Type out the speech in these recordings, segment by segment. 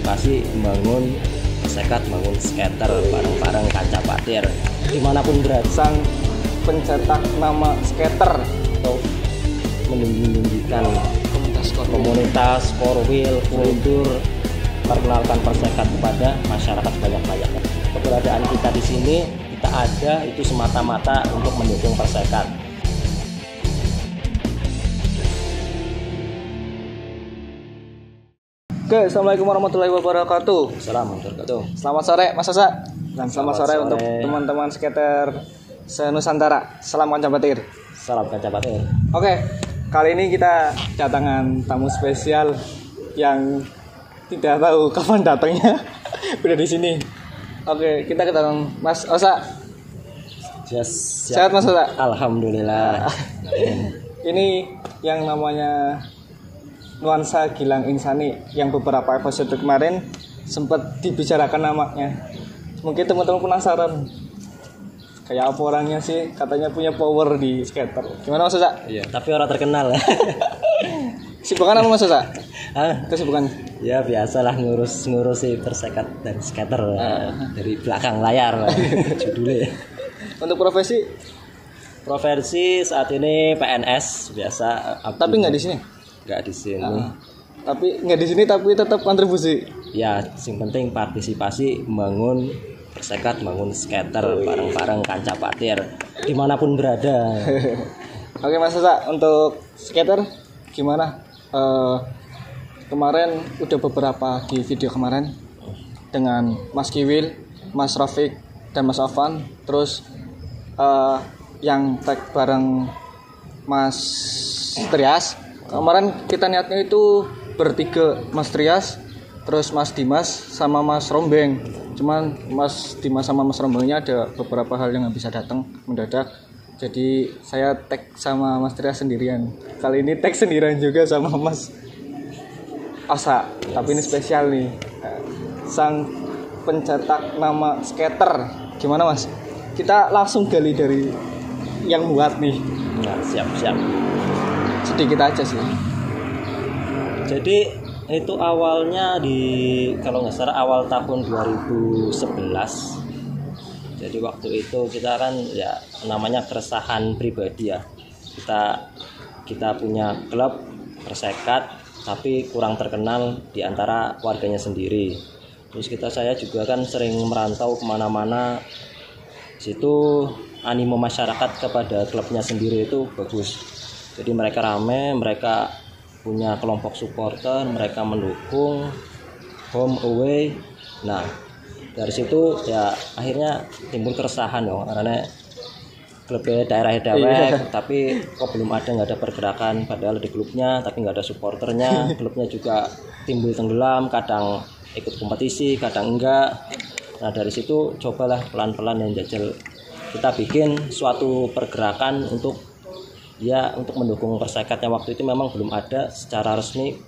berpartisipasi membangun persekat, membangun skater bareng-bareng kancah patir dimanapun berada. Sang pencetak nama skater Atau menunjukkan komunitas four wheel kultur, perkenalkan persekat kepada masyarakat banyak-banyaknya. Keberadaan kita di sini, kita ada itu semata-mata untuk mendukung persekat. Oke, assalamualaikum warahmatullahi wabarakatuh. Assalamualaikum. Selamat sore Mas Asa. Dan selamat sore sore untuk teman-teman skater se-Nusantara. Salam kancah patir. Salam kancah patir. Oke, kali ini kita kedatangan tamu spesial yang tidak tahu kapan datangnya. Udah di sini. Oke, kita kedatangan Mas Osa. Sehat Mas Osa? Alhamdulillah. Ini yang namanya Nuansa Gilang Insani yang beberapa episode kemarin sempat dibicarakan namanya. Mungkin teman-teman penasaran kayak apa orangnya sih, katanya punya power di skater. Gimana Mas Osa? Iya, tapi orang terkenal. Sibukan apa Mas Osa? Hah? Kesibukan? Ya biasalah ngurusi persekat dan skater dari belakang layar judulnya. Untuk profesi Saat ini PNS biasa. tapi nggak di sini. Nggak di sini. Tapi nggak di sini tapi tetap kontribusi. Ya, yang penting partisipasi membangun persekat, membangun skater bareng-bareng kancah patir dimanapun berada. Oke Mas Osa, untuk skater gimana? Kemarin udah beberapa di video kemarin dengan Mas Kiwil, Mas Rafiq, dan Mas Afan. Terus yang tag bareng Mas Trias. Kemarin kita niatnya itu bertiga, Mas Trias, terus Mas Dimas sama Mas Rombeng. Cuman Mas Dimas sama Mas Rombengnya ada beberapa hal yang nggak bisa datang mendadak. Jadi saya tag sama Mas Trias sendirian. Kali ini tag sendirian juga sama Mas Osa. Tapi ini spesial nih. Sang pencetak nama skater. Gimana Mas? Kita langsung gali dari yang buat nih. Nah, siap. Sedikit aja sih. Jadi itu awalnya kalau nggak salah awal tahun 2011. Jadi waktu itu kita kan ya namanya keresahan pribadi ya. Kita punya klub persekat tapi kurang terkenal di antara warganya sendiri. Terus saya juga kan sering merantau kemana-mana. Situ animo masyarakat kepada klubnya sendiri itu bagus. Jadi mereka rame, mereka punya kelompok supporter, mereka mendukung home away. Nah, dari situ ya akhirnya timbul keresahan dong, karena klubnya daerah dewek, tapi kok belum nggak ada pergerakan, padahal di klubnya tapi nggak ada supporternya. Klubnya juga timbul tenggelam, kadang ikut kompetisi, kadang enggak. Nah dari situ cobalah pelan-pelan yang jajal kita bikin suatu pergerakan untuk mendukung persekat. Yang waktu itu memang belum ada secara resmi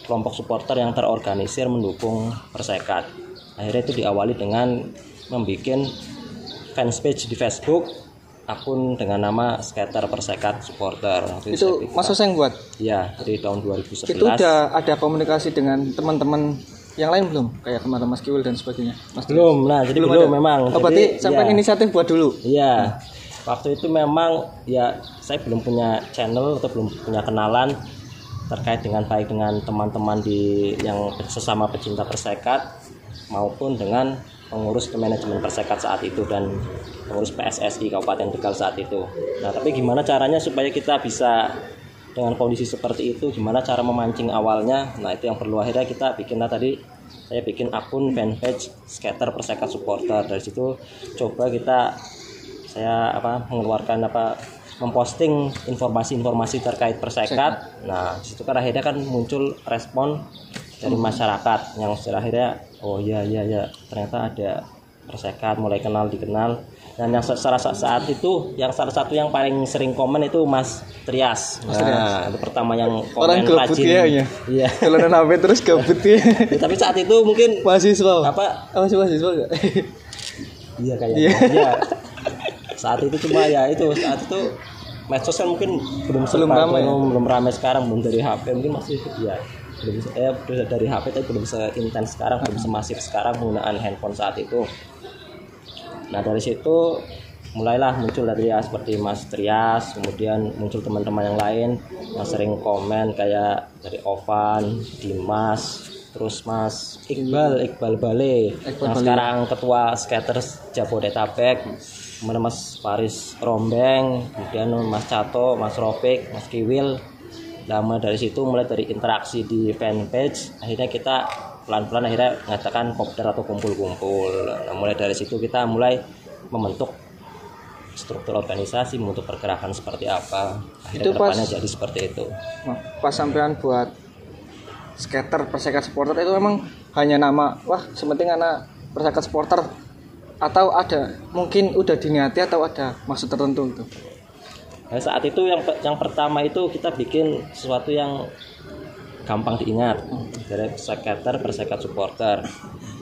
kelompok supporter yang terorganisir mendukung persekat. Akhirnya itu diawali dengan membuat fanpage di Facebook, akun dengan nama skater persekat supporter. Itu Mas Osa yang buat? Ya, dari tahun 2011. Itu udah ada komunikasi dengan teman-teman yang lain belum? Kayak kemarin Mas Kiwil dan sebagainya. Belum. Nah, jadi belum memang. Oh, berarti sampai inisiatif buat dulu. Iya. Waktu itu memang ya saya belum punya channel atau belum punya kenalan terkait dengan baik dengan teman-teman yang sesama pecinta persekat maupun dengan pengurus manajemen persekat saat itu dan pengurus PSSI Kabupaten Tegal saat itu. Nah, tapi gimana caranya supaya kita bisa dengan kondisi seperti itu, gimana cara memancing awalnya? Nah, itu yang perlu akhirnya kita bikin. Saya bikin akun fanpage skater persekat supporter. Dari situ coba saya memposting informasi-informasi terkait persekat. Nah, disitu kan akhirnya kan muncul respon dari masyarakat yang akhirnya oh iya ternyata ada persekat, mulai dikenal. Dan yang saat itu yang salah satu yang paling sering komen itu Mas Trias. Nah, itu pertama yang komen orang gabut rajin. Iya. Kalau HP terus gabut ya. Tapi saat itu mungkin mahasiswa. Masih mahasiswa enggak? Iya kayaknya. Iya. Saat itu saat itu medsos kan mungkin belum ramai sekarang, belum dari HP, mungkin masih ya dari HP tapi belum seintens sekarang, belum semasif sekarang penggunaan handphone saat itu. Nah dari situ mulailah muncul dari ya seperti Mas Trias, kemudian muncul teman-teman yang lain yang sering komen kayak dari Ovan, Dimas, terus Mas Iqbal Bale yang sekarang ketua skaters Jabodetabek, kemudian Mas Faris Rombeng, kemudian Mas Cato, Mas Rofik, Mas Kiwil. Nah mulai dari situ, mulai dari interaksi di fanpage, akhirnya kita pelan-pelan akhirnya mengatakan kopdar atau kumpul-kumpul. Nah mulai dari situ kita mulai membentuk struktur organisasi, membentuk pergerakan seperti apa. Akhirnya kedepannya jadi seperti itu. Pas sampean buat skater Persekat Supporter itu memang hanya nama, wah sementing anak Persekat Supporter, atau ada mungkin udah diniati atau ada maksud tertentu itu? Nah, saat itu yang pertama itu kita bikin sesuatu yang gampang diingat, dari skater Persekat Supporter.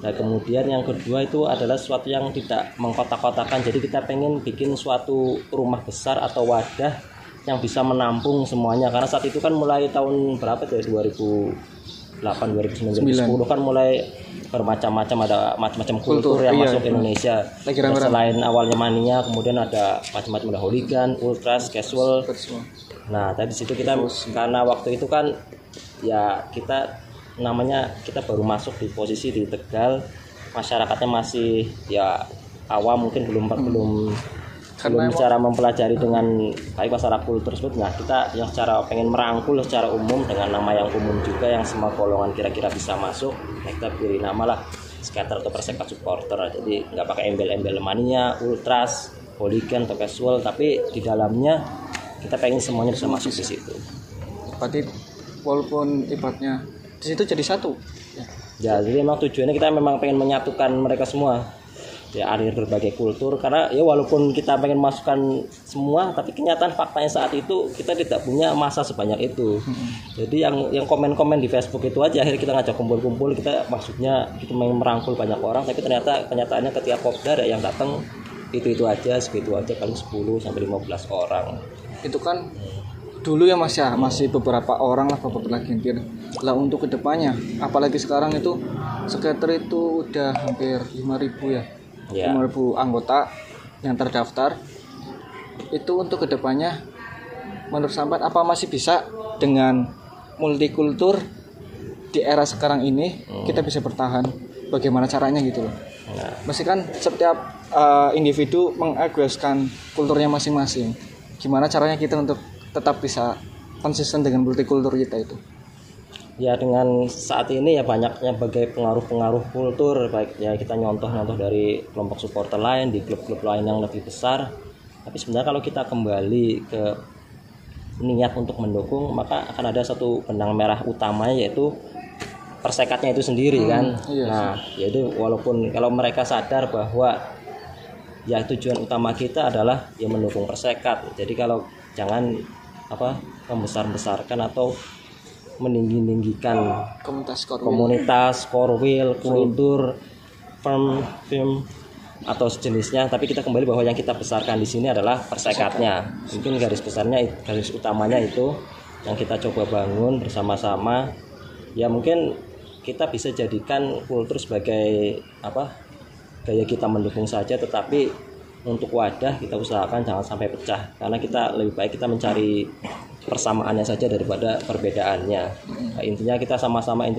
Nah kemudian yang kedua itu adalah sesuatu yang tidak mengkotak-kotakan. Jadi kita pengen bikin suatu rumah besar atau wadah yang bisa menampung semuanya. Karena saat itu kan mulai tahun berapa tuh, 2008, 2009, 2010 kan mulai bermacam-macam, ada macam-macam kultur yang masuk ke Indonesia. Selain awalnya mania, kemudian ada macam-macam, ada hooligan, ultras, casual. Nah tadi situ kita karena waktu itu kan ya kita baru masuk di posisi di Tegal, masyarakatnya masih ya awam, mungkin belum secara mempelajari dengan baik masalah kultur tersebut. Nah kita yang secara pengen merangkul secara umum dengan nama yang umum juga yang semua golongan kira-kira bisa masuk. Nah, kita pilih nama lah skater atau Persekat Supporter. Jadi nggak pakai embel-embel mania, ultras, hooligan atau casual, tapi di dalamnya kita pengen semuanya bisa masuk di situ. Berarti walaupun ibaratnya di situ jadi satu. Ya, jadi memang tujuannya kita memang pengen menyatukan mereka semua. Ya ada berbagai kultur, karena ya walaupun kita pengen masukkan semua, tapi kenyataan faktanya saat itu kita tidak punya masa sebanyak itu. Jadi yang komen-komen di Facebook itu aja akhirnya kita ngajak kumpul-kumpul, kita maksudnya kita pengen merangkul banyak orang, tapi ternyata kenyataannya ketika kopdar yang datang itu aja, segitu aja, paling 10 sampai 15 orang. Itu kan dulu ya Mas ya, masih beberapa orang lah, beberapa gentir. Lah untuk kedepannya, apalagi sekarang itu skater itu udah hampir 5.000 ya. 5.000 anggota yang terdaftar. Itu untuk kedepannya menurut sampean apa masih bisa dengan multikultur di era sekarang ini kita bisa bertahan? Bagaimana caranya gitu loh? Mesti kan setiap individu mengegoiskan kulturnya masing-masing. Gimana caranya kita untuk tetap bisa konsisten dengan multikultur kita itu? Ya dengan saat ini ya banyaknya bagai pengaruh-pengaruh kultur, baik ya kita nyontoh dari kelompok supporter lain di klub-klub lain yang lebih besar. Tapi sebenarnya kalau kita kembali ke niat untuk mendukung, maka akan ada satu benang merah utamanya, yaitu Persekatnya itu sendiri kan. Iya. Nah yaitu walaupun kalau mereka sadar bahwa ya tujuan utama kita adalah ya mendukung Persekat. Jadi kalau jangan membesar-besarkan atau meninggi-ninggikan komunitas, korwil, kultur, film atau sejenisnya, tapi kita kembali bahwa yang kita besarkan di sini adalah Persekatnya. Mungkin garis utamanya itu yang kita coba bangun bersama-sama. Ya mungkin kita bisa jadikan kultur sebagai gaya kita mendukung saja, tetapi untuk wadah kita usahakan jangan sampai pecah, karena kita lebih baik kita mencari persamaannya saja daripada perbedaannya. Nah, intinya kita sama-sama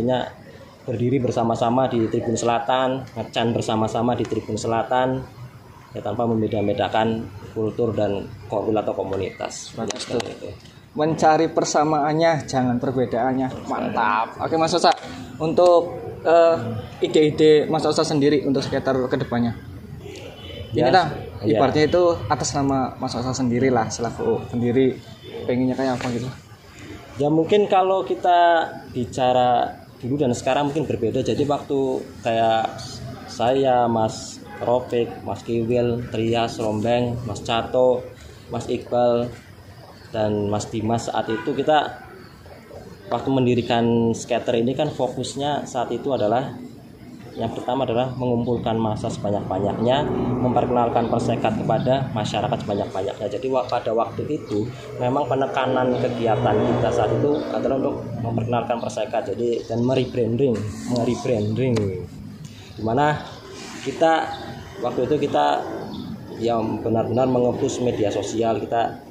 berdiri bersama-sama di Tribun Selatan, ngecan bersama-sama di Tribun Selatan, ya tanpa membeda-bedakan kultur dan korwil atau komunitas. Itu. Mencari persamaannya, jangan perbedaannya. Mantap. Oke Mas Osa, untuk ide-ide Mas Osa sendiri untuk skater kedepannya. Ini lah, ibaratnya itu atas nama Mas Osa sendiri lah, selaku pendiri, pengennya kayak apa gitu? Ya mungkin kalau kita bicara dulu dan sekarang mungkin berbeda. Jadi waktu kayak saya, Mas Rofik, Mas Kiwil, Trias, Rombeng, Mas Cato, Mas Iqbal, dan Mas Dimas, saat itu kita waktu mendirikan skater ini kan fokusnya saat itu adalah Yang pertama adalah mengumpulkan massa sebanyak-banyaknya, memperkenalkan Persekat kepada masyarakat sebanyak-banyaknya. Jadi pada waktu itu memang penekanan kegiatan kita saat itu adalah untuk memperkenalkan Persekat, jadi dan merebranding, dimana kita waktu itu kita yang benar-benar mengepush media sosial, kita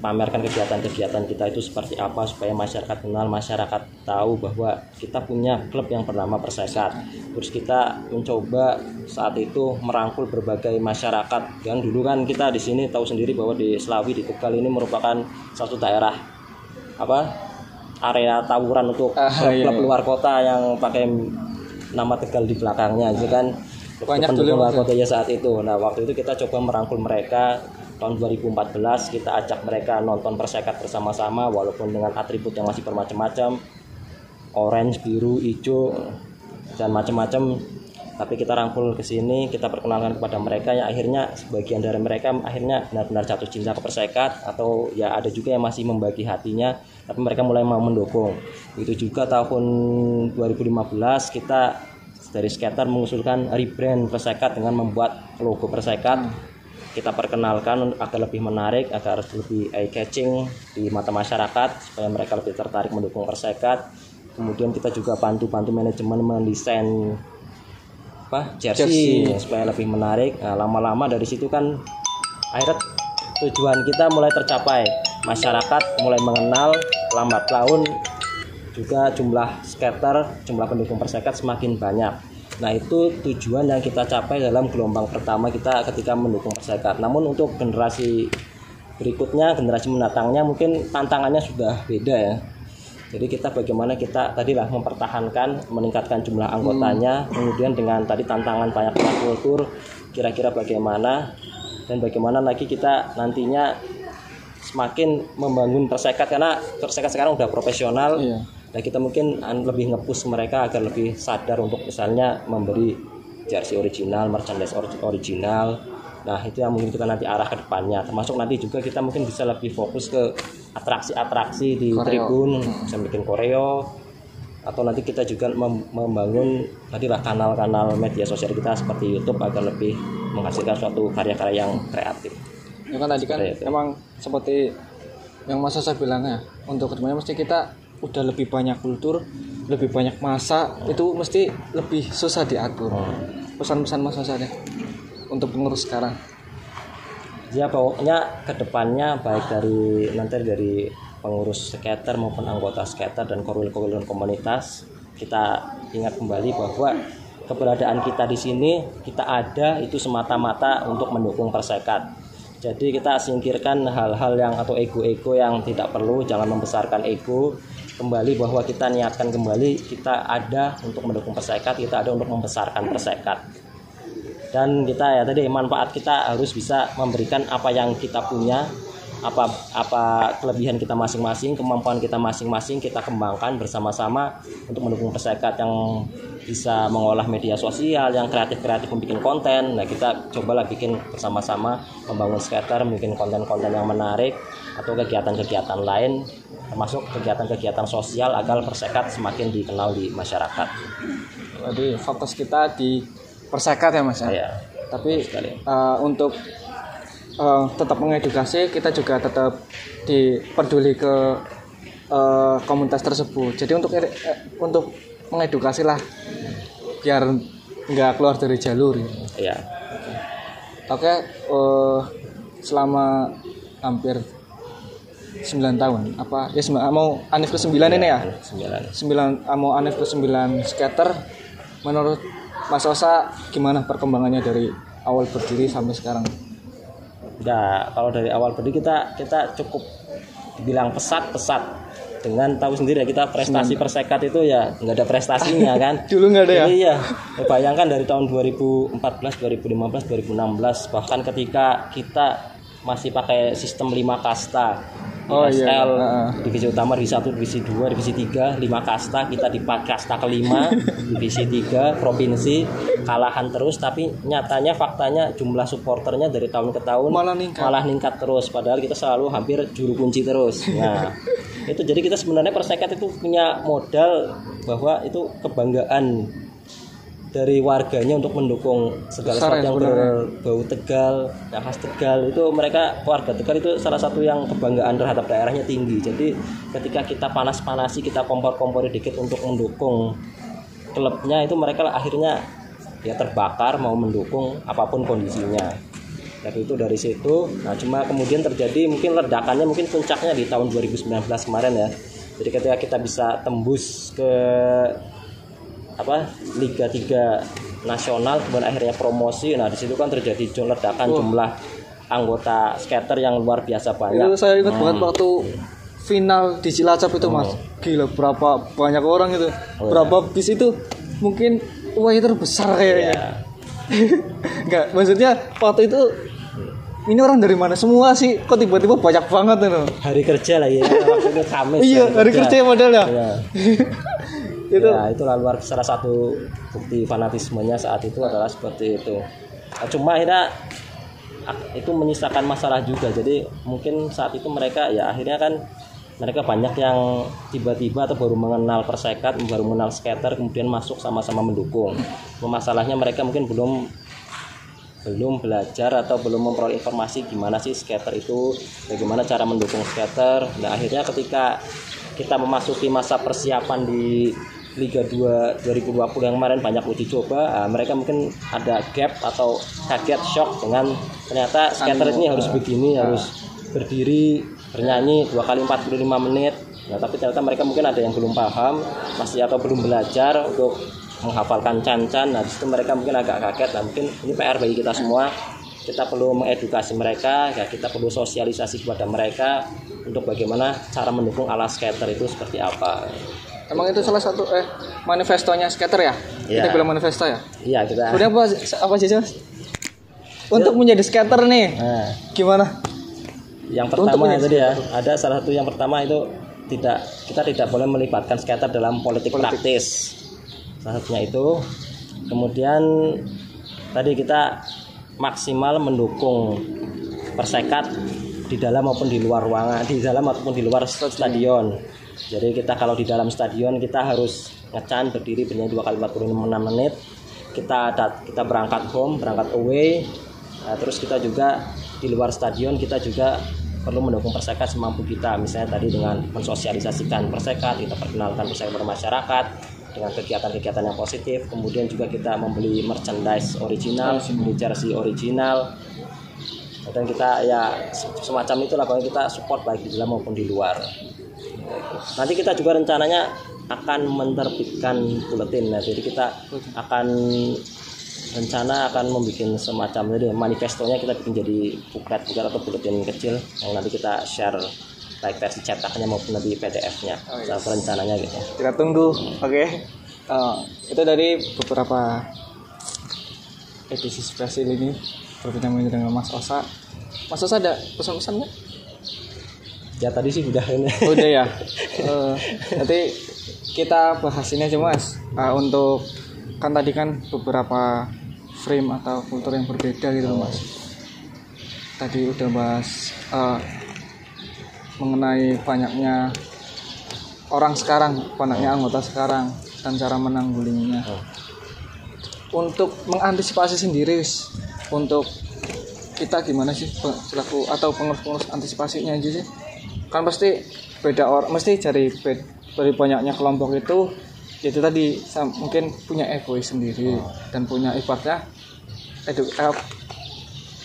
pamerkan kegiatan-kegiatan kita itu seperti apa supaya masyarakat kenal, masyarakat tahu bahwa kita punya klub yang bernama Persekat. Terus kita mencoba saat itu merangkul berbagai masyarakat. Yang dulu kan kita di sini tahu sendiri bahwa di Slawi, di Tegal ini merupakan satu daerah area tawuran untuk klub luar kota yang pakai nama Tegal di belakangnya, gitu kan. Banyak dulu luar kota ya saat itu. Nah, waktu itu kita coba merangkul mereka. Tahun 2014 kita ajak mereka nonton Persekat bersama-sama, walaupun dengan atribut yang masih bermacam-macam, orange, biru, hijau, dan macam-macam. Tapi kita rangkul ke sini, kita perkenalkan kepada mereka, yang akhirnya sebagian dari mereka akhirnya benar-benar jatuh cinta ke Persekat, atau ya ada juga yang masih membagi hatinya, tapi mereka mulai mau mendukung. Itu juga tahun 2015 kita dari skater mengusulkan rebrand Persekat dengan membuat logo Persekat. Kita perkenalkan agar lebih menarik, agar lebih eye catching di mata masyarakat, supaya mereka lebih tertarik mendukung Persekat. Kemudian kita juga bantu manajemen mendesain jersey supaya lebih menarik. Nah, lama-lama dari situ kan akhirnya tujuan kita mulai tercapai, masyarakat mulai mengenal, lambat laun juga jumlah skater, jumlah pendukung Persekat semakin banyak. Nah, itu tujuan yang kita capai dalam gelombang pertama kita ketika mendukung Persekat. Namun untuk generasi berikutnya, generasi mendatangnya mungkin tantangannya sudah beda ya. Jadi kita bagaimana kita tadilah mempertahankan, meningkatkan jumlah anggotanya, kemudian dengan tadi tantangan banyak kultur, kira-kira bagaimana, dan bagaimana lagi kita nantinya semakin membangun Persekat, karena Persekat sekarang udah profesional. Nah, kita mungkin lebih nge-push mereka agar lebih sadar untuk misalnya memberi jersey original, merchandise original. Nah, itu yang mungkin kita nanti arah ke depannya. Termasuk nanti juga kita mungkin bisa lebih fokus ke atraksi-atraksi di tribun, bisa bikin koreo, atau nanti kita juga membangun tadilah kanal-kanal media sosial kita seperti YouTube agar lebih menghasilkan suatu karya-karya yang kreatif. Ya kan tadi kan memang seperti yang Mas Sasa bilang ya, untuk kedepannya mesti kita udah lebih banyak kultur, lebih banyak masa, itu mesti lebih susah diatur. Pesan-pesan Mas Sasa deh untuk pengurus sekarang. Ya pokoknya kedepannya baik dari pengurus skater maupun anggota skater dan korwil-korwil komunitas, kita ingat kembali bahwa keberadaan kita di sini, kita ada itu semata-mata untuk mendukung Persekat. Jadi kita singkirkan hal-hal yang atau ego-ego yang tidak perlu, jangan membesarkan ego. Kembali bahwa kita niatkan kembali kita ada untuk mendukung Persekat, kita ada untuk membesarkan Persekat. Dan kita ya tadi manfaat kita harus bisa memberikan apa yang kita punya, apa kelebihan kita masing-masing, kemampuan kita masing-masing kita kembangkan bersama-sama untuk mendukung Persekat yang bisa mengolah media sosial, yang kreatif membuat konten. Nah, kita cobalah bikin bersama-sama, membangun skater, bikin konten-konten yang menarik atau kegiatan-kegiatan lain, termasuk kegiatan-kegiatan sosial agar Persekat semakin dikenal di masyarakat. Jadi fokus kita di Persekat ya Mas ya. Ya. Tapi untuk tetap mengedukasi, kita juga tetap diperduli ke komunitas tersebut. Jadi untuk mengedukasi lah biar nggak keluar dari jalur. Iya. Oke, selama hampir 9 tahun apa ya, mau Anif ke-9 ini ya? 9 mau Anif ke-9 skater. Menurut Mas Sosa gimana perkembangannya dari awal berdiri sampai sekarang? Nah, kalau dari awal berdiri kita cukup dibilang pesat dengan tahu sendiri ya, kita prestasi Persekat itu ya nggak ada prestasinya kan. Dulu nggak ada ya? Iya, bayangkan dari tahun 2014, 2015, 2016 bahkan ketika kita masih pakai sistem 5 kasta. ISL, divisi utama, divisi 1, divisi 2, divisi 3, 5 kasta, kita di kasta kelima, divisi 3, provinsi, kalahan terus, tapi nyatanya faktanya jumlah supporternya dari tahun ke tahun malah ningkat terus, padahal kita selalu hampir juru kunci terus. Nah, itu jadi kita sebenarnya Persekat itu punya modal bahwa itu kebanggaan dari warganya untuk mendukung segala sesuatu yang berbau Tegal, yang khas Tegal. Itu mereka, warga Tegal itu salah satu yang kebanggaan terhadap daerahnya tinggi. Jadi ketika kita panas-panasi, kita kompor-kompori dikit untuk mendukung klubnya, itu mereka akhirnya ya terbakar mau mendukung apapun kondisinya. Jadi itu dari situ. Nah cuma kemudian terjadi mungkin ledakannya, mungkin puncaknya di tahun 2019 kemarin ya. Jadi ketika kita bisa tembus ke Liga 3 nasional, kemudian akhirnya promosi. Nah di situ kan terjadi ledakan jumlah anggota skater yang luar biasa banyak. Itu saya ingat banget waktu final di Cilacap itu Mas. Gila berapa banyak orang itu. Berapa bis itu mungkin terbesar kayaknya. Enggak, maksudnya waktu itu ini orang dari mana semua sih? Kok tiba-tiba banyak banget itu? Hari kerja lah ya, waktu itu Kamis. Iya, hari kerja model ya. Itu luar, salah satu bukti fanatismenya saat itu adalah seperti itu. Cuma akhirnya itu menyisakan masalah juga. Jadi mungkin saat itu mereka ya akhirnya kan mereka banyak yang tiba-tiba atau baru mengenal persekat, baru mengenal skater, kemudian masuk sama-sama mendukung. Masalahnya mereka mungkin belum belajar atau belum memperoleh informasi gimana sih skater itu, bagaimana cara mendukung skater. Nah akhirnya ketika kita memasuki masa persiapan di Liga 2 2020 yang kemarin banyak uji coba, mereka mungkin ada gap atau kaget, shock dengan ternyata skater ini harus begini, harus berdiri bernyanyi 2 kali 45 menit. Nah tapi ternyata mereka mungkin ada yang belum paham masih atau belum belajar untuk menghafalkan can-can. Nah disitu mereka mungkin agak kaget. Nah mungkin ini PR bagi kita semua, kita perlu mengedukasi mereka ya, kita perlu sosialisasi kepada mereka untuk bagaimana cara mendukung ala skater itu seperti apa. Emang itu salah satu manifestonya skater ya? Kita bilang manifesto ya? Iya kita. Udah apa sih Mas? Untuk menjadi skater nih, gimana? Yang pertama itu dia ada salah satu yang pertama itu kita tidak boleh melibatkan skater dalam politik praktis. Salah satunya itu. Kemudian tadi kita maksimal mendukung persekat di dalam maupun di luar ruangan, di dalam ataupun di luar stadion. Jadi kita kalau di dalam stadion kita harus ngecan berdiri bernyanyi 2 kali 46 menit. Kita berangkat home, berangkat away. Nah, terus kita juga di luar stadion kita juga perlu mendukung persekat semampu kita. Misalnya tadi dengan mensosialisasikan persekat, kita perkenalkan persekat kepada masyarakat dengan kegiatan-kegiatan yang positif. Kemudian juga kita membeli merchandise original, membeli jersey original. Dan kita ya semacam itulah, pokoknya kita support baik di dalam maupun di luar. Nanti kita juga rencananya akan menerbitkan buletin. Nah, jadi kita akan membuat semacam jadi manifestonya kita bikin jadi buklet atau buletin kecil yang nanti kita share baik versi cetaknya maupun nanti PDF-nya. Rencananya gitu. Kita tunggu. Oke. Itu dari beberapa edisi spesial ini berbincang dengan Mas Osa. Mas Osa ada pesan-pesannya? Ya tadi sih udah ini. Udah ya. Nanti kita bahas ini aja Mas. Untuk kan tadi kan beberapa frame atau kultur yang berbeda gitu Mas. Tadi udah bahas mengenai banyaknya orang sekarang, banyaknya anggota sekarang dan cara menanggulanginya. Untuk mengantisipasi sendiri, untuk kita gimana sih selaku atau pengurus antisipasinya aja sih? Kan pasti beda orang, mesti dari banyaknya kelompok itu tadi mungkin punya egois sendiri dan punya ibaratnya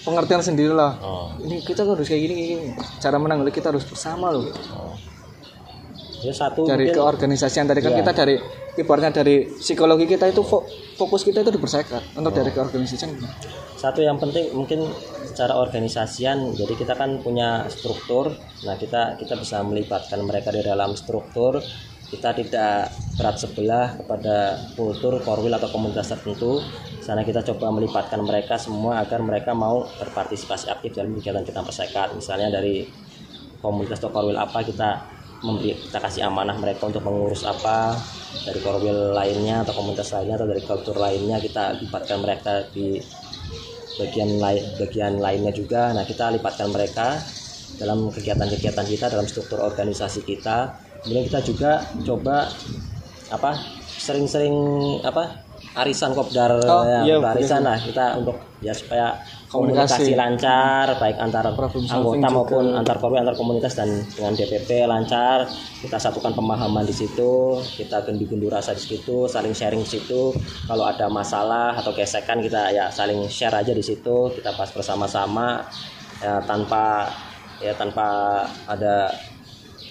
pengertian sendiri lah. Ini kita harus kayak gini. Cara menanggulangi kita harus bersama loh. Ya satu dari mungkin, keorganisasian tadi kan kita dari ibaratnya dari psikologi kita itu fokus kita itu di persekat. Untuk dari keorganisasian. Satu yang penting mungkin secara organisasian, jadi kita kan punya struktur. Nah kita bisa melibatkan mereka di dalam struktur. Kita tidak berat sebelah kepada kultur, korwil atau komunitas tertentu. Sana kita coba melibatkan mereka semua agar mereka mau berpartisipasi aktif dalam kegiatan kita persekat. Misalnya dari komunitas atau korwil apa kita kasih amanah mereka untuk mengurus apa, dari korwil lainnya atau komunitas lainnya atau dari kultur lainnya kita libatkan mereka di bagian lainnya juga. Nah kita libatkan mereka dalam kegiatan-kegiatan kita, dalam struktur organisasi kita. Kemudian kita juga coba sering-sering arisan kopdar arisan lah kita untuk ya supaya komunikasi lancar baik antar anggota maupun antar komunitas dan dengan DPP lancar. Kita satukan pemahaman di situ, kita gendu rasa di situ, saling sharing di situ. Kalau ada masalah atau gesekan kita ya saling share aja di situ, kita bahas bersama-sama ya tanpa ada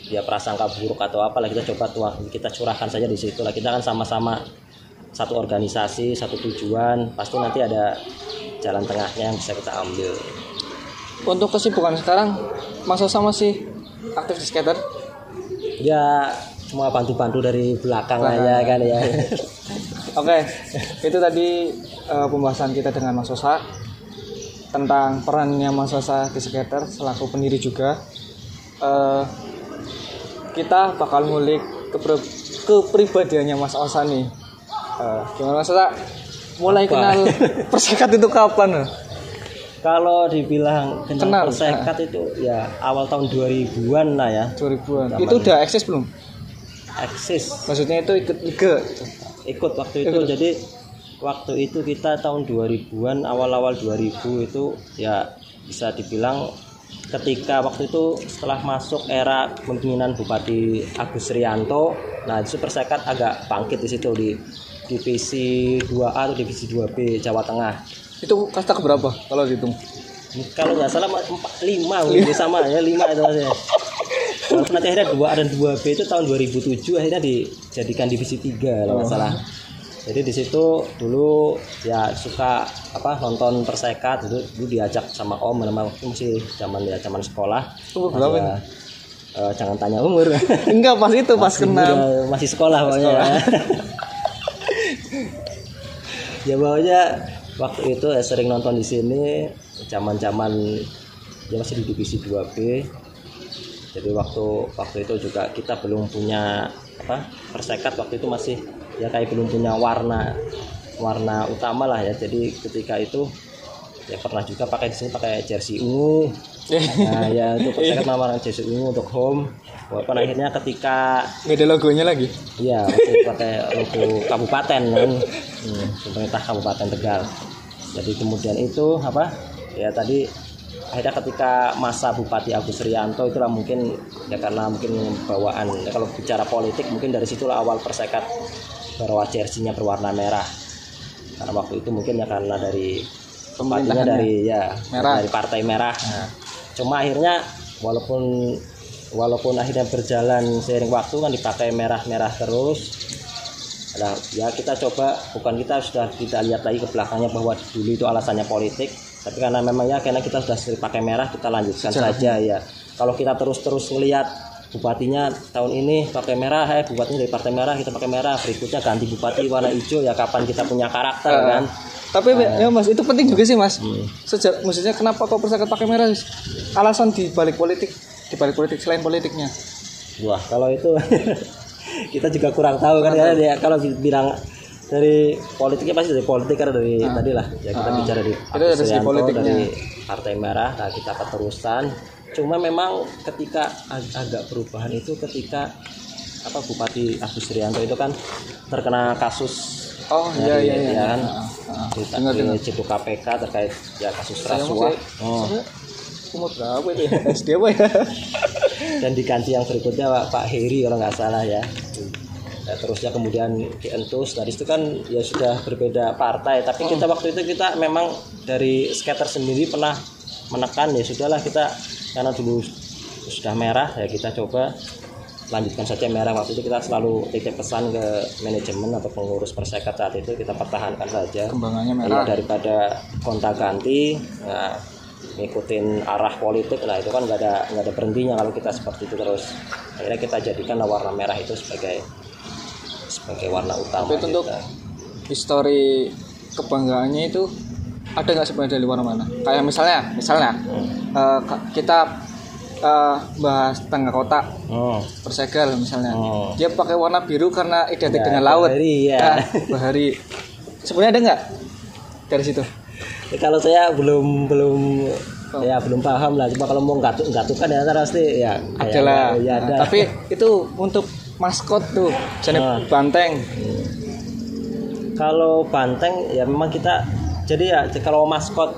ya prasangka buruk atau apalah. Kita coba kita curahkan saja di situ lah. Kita kan sama-sama satu organisasi, satu tujuan, pasti nanti ada jalan tengahnya yang bisa kita ambil. Untuk kesibukan sekarang, Mas Osa masih aktif di skater? Ya, cuma bantu-bantu dari belakang aja kan ya. Oke, itu tadi pembahasan kita dengan Mas Osa tentang perannya Mas Osa di skater selaku pendiri juga. Kita bakal ngulik kepribadiannya Mas Osa nih. Gimana Mas Osa? Mulai kenal persekat itu kapan? Kalau dibilang kenal persekat itu ya awal tahun 2000-an lah ya. 2000-an. Itu udah eksis belum? Eksis. Maksudnya itu ikut waktu itu. Jadi waktu itu kita tahun 2000-an, awal-awal 2000 itu ya bisa dibilang ketika waktu itu setelah masuk era kepemimpinan Bupati Agus Rianto, nah itu persekat agak bangkit di situ di divisi 2A atau divisi 2B Jawa Tengah. Itu kasta keberapa kalau dihitung? Kalau nggak salah 5 sama ya 5 itu aja. Walaupun nanti akhirnya 2A dan 2B itu tahun 2007 akhirnya dijadikan divisi 3 kalau nggak salah. Jadi di situ dulu ya suka nonton persekat dulu diajak sama Om, nama waktu masih zaman sekolah. Berapa? Jangan tanya umur. Enggak, pas itu pas kenal. Masih sekolah pokoknya. Ya pokoknya waktu itu sering nonton di sini zaman-zaman ya masih di divisi 2B. Jadi waktu itu juga kita belum punya persekat waktu itu masih ya kayak belum punya warna utama lah ya. Jadi ketika itu ya pernah juga pakai di sini pakai jersey ungu. Nah ya itu persekat nama jersey ungu untuk home. Walaupun akhirnya ketika nggak ada logonya lagi. Iya masih pakai logo kabupaten kan, pemerintah Kabupaten Tegal. Jadi kemudian itu ya tadi akhirnya ketika masa Bupati Agus Rianto itulah mungkin ya karena mungkin bawaan ya, kalau bicara politik mungkin dari situlah awal persekat bahwa jersey-nya berwarna merah. Karena waktu itu mungkin ya karena dari tempatnya dari merah. Dari Partai Merah. Nah, cuma akhirnya walaupun akhirnya berjalan seiring waktu kan dipakai merah-merah terus. Nah, ya kita coba sudah kita lihat lagi ke belakangnya bahwa dulu itu alasannya politik, tapi karena memang ya karena kita sudah sering pakai merah kita lanjutkan saja ya. Kalau kita terus ngelihat bupatinya tahun ini pakai merah, bupatinya dari Partai Merah kita pakai merah, berikutnya ganti bupati warna hijau, ya kapan kita punya karakter kan. Tapi ya Mas, itu penting juga sih Mas. Maksudnya kenapa kok persekat pakai merah? Alasan di balik politik selain politiknya. Wah, kalau itu kita juga kurang tahu kan karena ya kalau bilang dari politiknya pasti dari politik karena dari tadi lah ya kita bicara di dari Partai Merah, nah kita keterusan. Cuma memang ketika agak perubahan itu ketika Bupati Agus Rianto itu kan terkena kasus kan di Cipul KPK terkait ya kasus rasuah. Umur berapa itu ya? SD apa ya? Dan diganti yang berikutnya Pak Heri kalau nggak salah ya. Nah, terusnya kemudian di Entus. Nah itu kan ya sudah berbeda partai. Tapi kita waktu itu kita memang dari skater sendiri pernah menekan ya sudahlah kita karena dulu sudah merah ya kita coba lanjutkan saja merah. Waktu itu kita selalu titip pesan ke manajemen atau pengurus persekat saat itu kita pertahankan saja. Kembangannya merah. Daripada gonta-ganti. Nah, ngikutin arah politik, nah itu kan nggak ada berhentinya kalau kita seperti itu terus. Akhirnya kita jadikan warna merah itu sebagai warna utama. Tapi untuk histori kebanggaannya itu ada nggak sebenarnya dari warna mana? Kayak misalnya kita bahas tengah kota Persegal misalnya, dia pakai warna biru karena identik dengan laut. Bahari. Sebenarnya ada nggak dari situ? Kalau saya belum paham lah. Cuma kalau mau gatukan ya pasti ya adalah. Ya, tapi itu untuk maskot tuh jenis banteng. Kalau banteng ya memang kita, jadi ya kalau maskot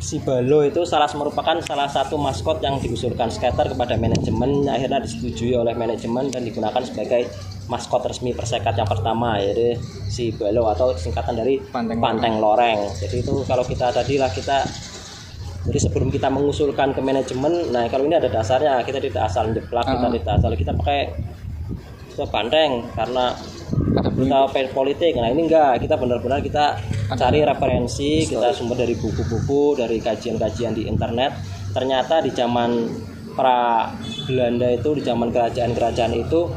si Balo itu merupakan salah satu maskot yang diusulkan skater kepada manajemen, akhirnya disetujui oleh manajemen dan digunakan sebagai maskot resmi Persekat yang pertama, yaitu si Balo atau singkatan dari Banteng Loreng. Jadi itu kalau kita jadi sebelum kita mengusulkan ke manajemen, nah kalau ini ada dasarnya, kita tidak asal jeplak, kita pakai banteng karena kita politik. Nah ini enggak, kita benar-benar kita cari referensi, kita sumber dari buku-buku, dari kajian-kajian di internet. Ternyata di zaman pra Belanda itu, di zaman kerajaan-kerajaan itu,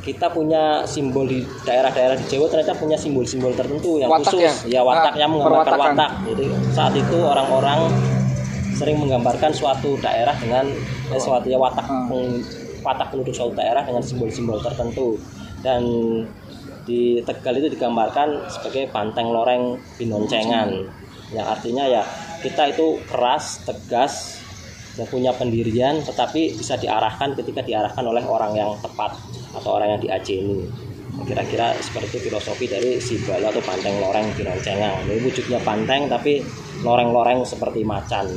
kita punya simbol di daerah-daerah di Jawa, ternyata punya simbol-simbol tertentu yang watak khusus watak yang menggambarkan watak. Jadi saat itu orang-orang sering menggambarkan suatu daerah dengan suatu watak penduduk suatu daerah dengan simbol-simbol tertentu. Dan di Tegal itu digambarkan sebagai Banteng Loreng Binoncengan, yang artinya ya kita itu keras, tegas, dan punya pendirian, tetapi bisa diarahkan ketika diarahkan oleh orang yang tepat atau orang yang diajeni. Kira-kira seperti filosofi dari si Balo atau Banteng Loreng Binoncengan. Ini wujudnya banteng tapi loreng-loreng seperti macan.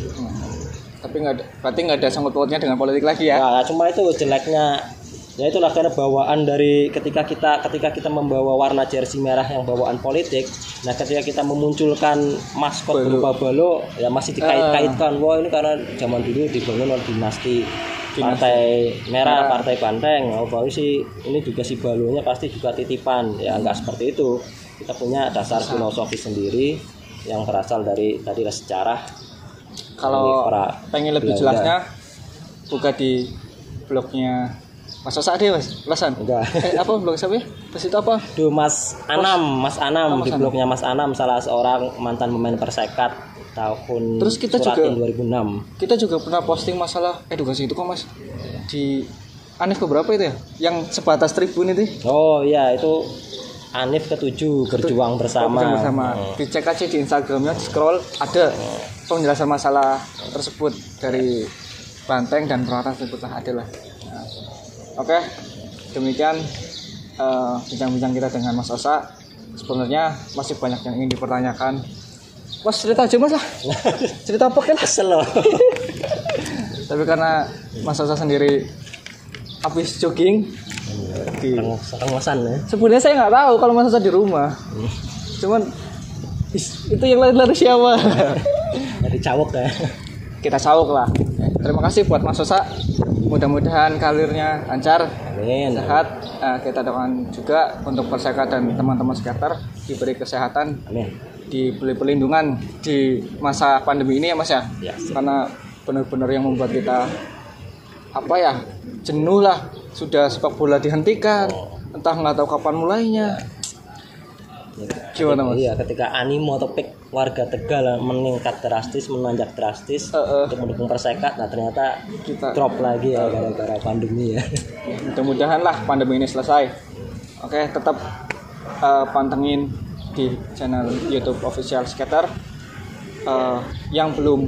Tapi berarti nggak ada sangkut pautnya dengan politik lagi ya? Ya, cuma itu jeleknya. Ya itulah karena bawaan dari ketika kita membawa warna jersey merah yang bawaan politik. Nah ketika kita memunculkan maskot berupa Balo, ya masih dikait-kaitkan. Wah ini karena zaman dulu dibangun oleh dinasti Partai Merah, Partai Banteng. Oh baru sih ini juga si Balonya pasti juga titipan. Ya enggak seperti itu. Kita punya dasar filosofi sendiri yang berasal dari tadilah sejarah. Kalau pengen lebih jelasnya buka di blognya Mas Osa deh Mas, Lasan. Enggak. Apa blog siapa ya? Pas itu apa? Mas Anam di blognya Mas Anam, salah seorang mantan pemain Persekat tahun Terus kita juga 2006. Kita juga pernah posting masalah edukasi itu kok Mas. Di Anif keberapa itu ya? Yang sebatas tribun itu. Oh iya, itu Anif ke-7 berjuang bersama. Dicek aja di Instagramnya, di scroll ada penjelasan masalah tersebut dari Banteng dan peralatan tersebut lah ada lah. Oke, demikian bincang-bincang kita dengan Mas Osa. Sebenarnya masih banyak yang ingin dipertanyakan. Mas cerita aja Mas lah. Cerita apa kan? Kesel loh. Tapi karena Mas Osa sendiri habis jogging di Rengosan ya. Sebenarnya saya nggak tahu kalau Mas Osa di rumah. Cuman itu yang lari siapa? Dari cawok ya. Kita cawok lah. Terima kasih buat Mas Osa. Mudah-mudahan karirnya lancar, amin, sehat. Kita doakan juga untuk Persekat dan teman-teman skater diberi kesehatan, amin, diberi perlindungan di masa pandemi ini ya Mas ya. Karena benar-benar yang membuat kita jenuh lah. Sudah sepak bola dihentikan, entah nggak tahu kapan mulainya. Gimana Mas? Iya, ketika animo atau peak warga Tegal meningkat drastis, menanjak drastis untuk mendukung Persekat, nah ternyata kita drop lagi ya gara-gara pandemi ya. Mudah-mudahan lah pandemi ini selesai. Oke, tetap pantengin di channel YouTube Official Skater. Yang belum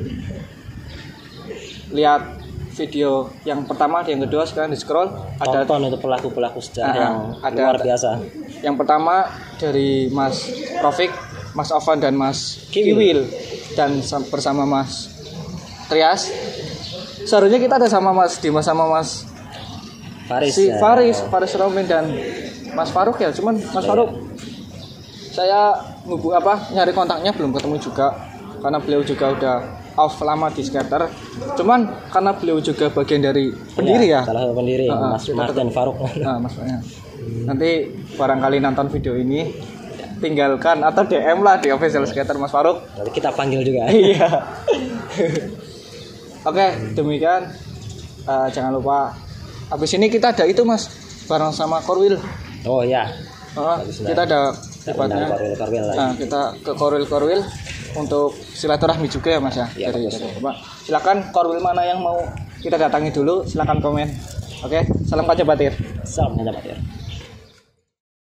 lihat video yang pertama, yang kedua sekarang di scroll ada tonton itu pelaku sejarah yang luar biasa. Yang pertama dari Mas Rofik, Mas Ovan dan Mas Kiwil dan bersama Mas Trias. Seharusnya kita ada sama Mas Dimas sama Mas Faris Romin dan Mas Faruk ya. Cuman Mas Faruk saya nyari kontaknya belum ketemu juga karena beliau juga udah off lama di skater. Cuman karena beliau juga bagian dari pendiri ya. Salah satu pendiri Mas Martin Faruk. Nanti barangkali nonton video ini tinggalkan atau DM lah di Official Skater Mas Faruk. Nanti kita panggil juga. Iya. Oke, demikian. Jangan lupa habis ini kita ada itu Mas bareng sama Korwil. Oh iya. Kita ada debatnya. Kita ke Korwil untuk silaturahmi juga ya Mas ya. Silakan Korwil mana yang mau kita datangi dulu, silakan komen. Oke, salam Kaca Batir. Salam Kaca Batir.